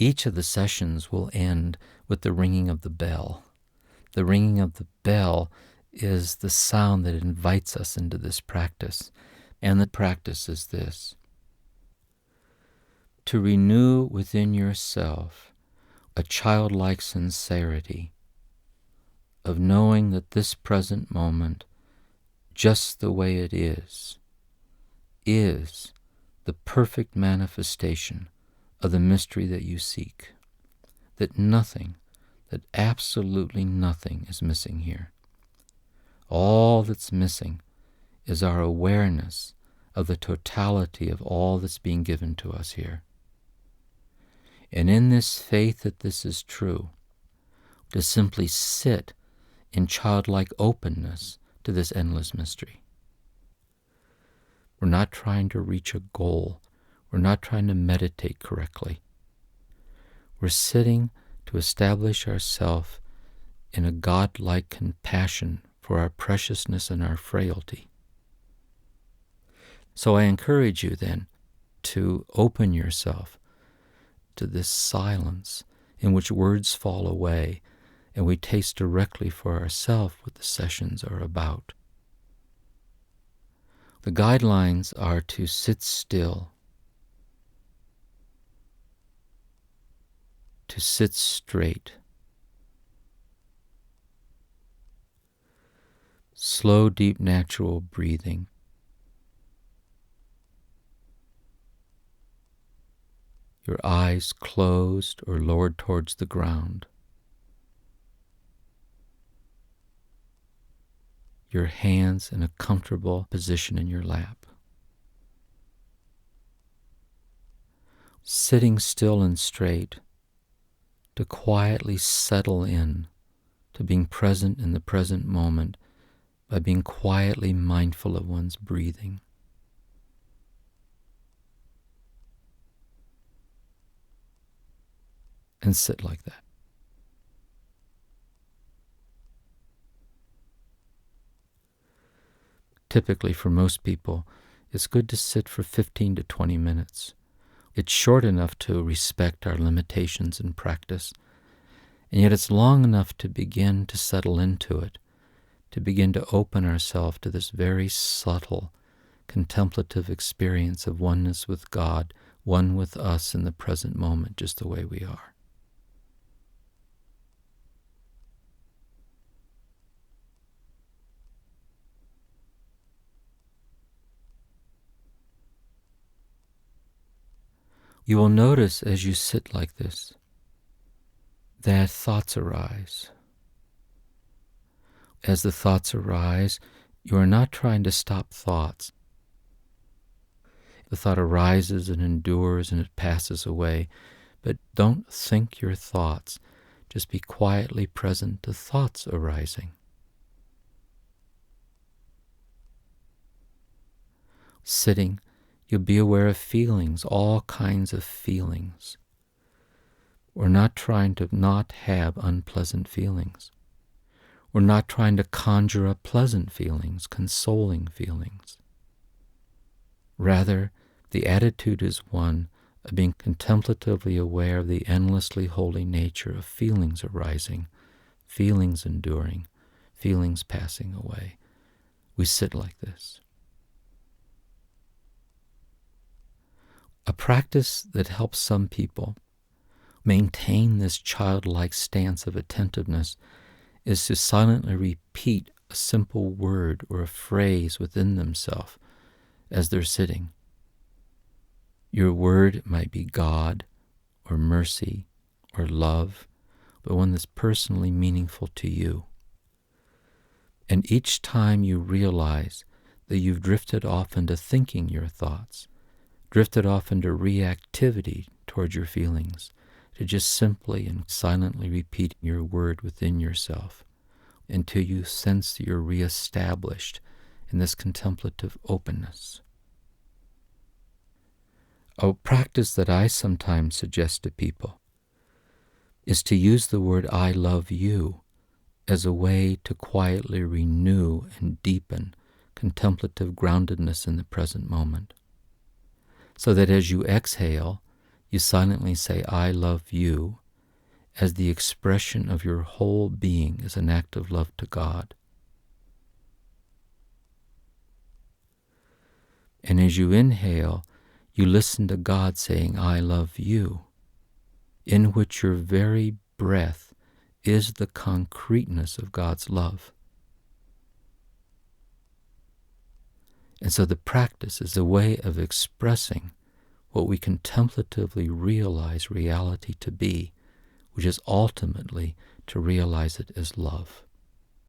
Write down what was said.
Each of the sessions will end with the ringing of the bell. The ringing of the bell is the sound that invites us into this practice. And the practice is this: to renew within yourself a childlike sincerity of knowing that this present moment, just the way it is the perfect manifestation of the mystery that you seek, that nothing, that absolutely nothing is missing here. All that's missing is our awareness of the totality of all that's being given to us here. And in this faith that this is true, to simply sit in childlike openness to this endless mystery. We're not trying to reach a goal. We're not trying to meditate correctly. We're sitting to establish ourselves in a God-like compassion for our preciousness and our frailty. So I encourage you then to open yourself to this silence in which words fall away and we taste directly for ourselves what the sessions are about. The guidelines are to sit still, to sit straight, slow, deep, natural breathing, your eyes closed or lowered towards the ground, your hands in a comfortable position in your lap. Sitting still and straight to quietly settle in to being present in the present moment by being quietly mindful of one's breathing. And sit like that. Typically, for most people, it's good to sit for 15 to 20 minutes. It's short enough to respect our limitations in practice, and yet it's long enough to begin to settle into it, to begin to open ourselves to this very subtle, contemplative experience of oneness with God, one with us in the present moment, just the way we are. You will notice as you sit like this that thoughts arise. As the thoughts arise, you are not trying to stop thoughts. The thought arises and endures and it passes away, but don't think your thoughts. Just be quietly present to thoughts arising. Sitting, you'll be aware of feelings, all kinds of feelings. We're not trying to not have unpleasant feelings. We're not trying to conjure up pleasant feelings, consoling feelings. Rather, the attitude is one of being contemplatively aware of the endlessly holy nature of feelings arising, feelings enduring, feelings passing away. We sit like this. A practice that helps some people maintain this childlike stance of attentiveness is to silently repeat a simple word or a phrase within themselves as they're sitting. Your word might be God or mercy or love, but one that's personally meaningful to you. And each time you realize that you've drifted off into thinking your thoughts, drifted off into reactivity towards your feelings, to just simply and silently repeat your word within yourself until you sense that you're reestablished in this contemplative openness. A practice that I sometimes suggest to people is to use the word I love you as a way to quietly renew and deepen contemplative groundedness in the present moment. So that as you exhale, you silently say, I love you, as the expression of your whole being as an act of love to God. And as you inhale, you listen to God saying, I love you, in which your very breath is the concreteness of God's love. And so the practice is a way of expressing what we contemplatively realize reality to be, which is ultimately to realize it as love.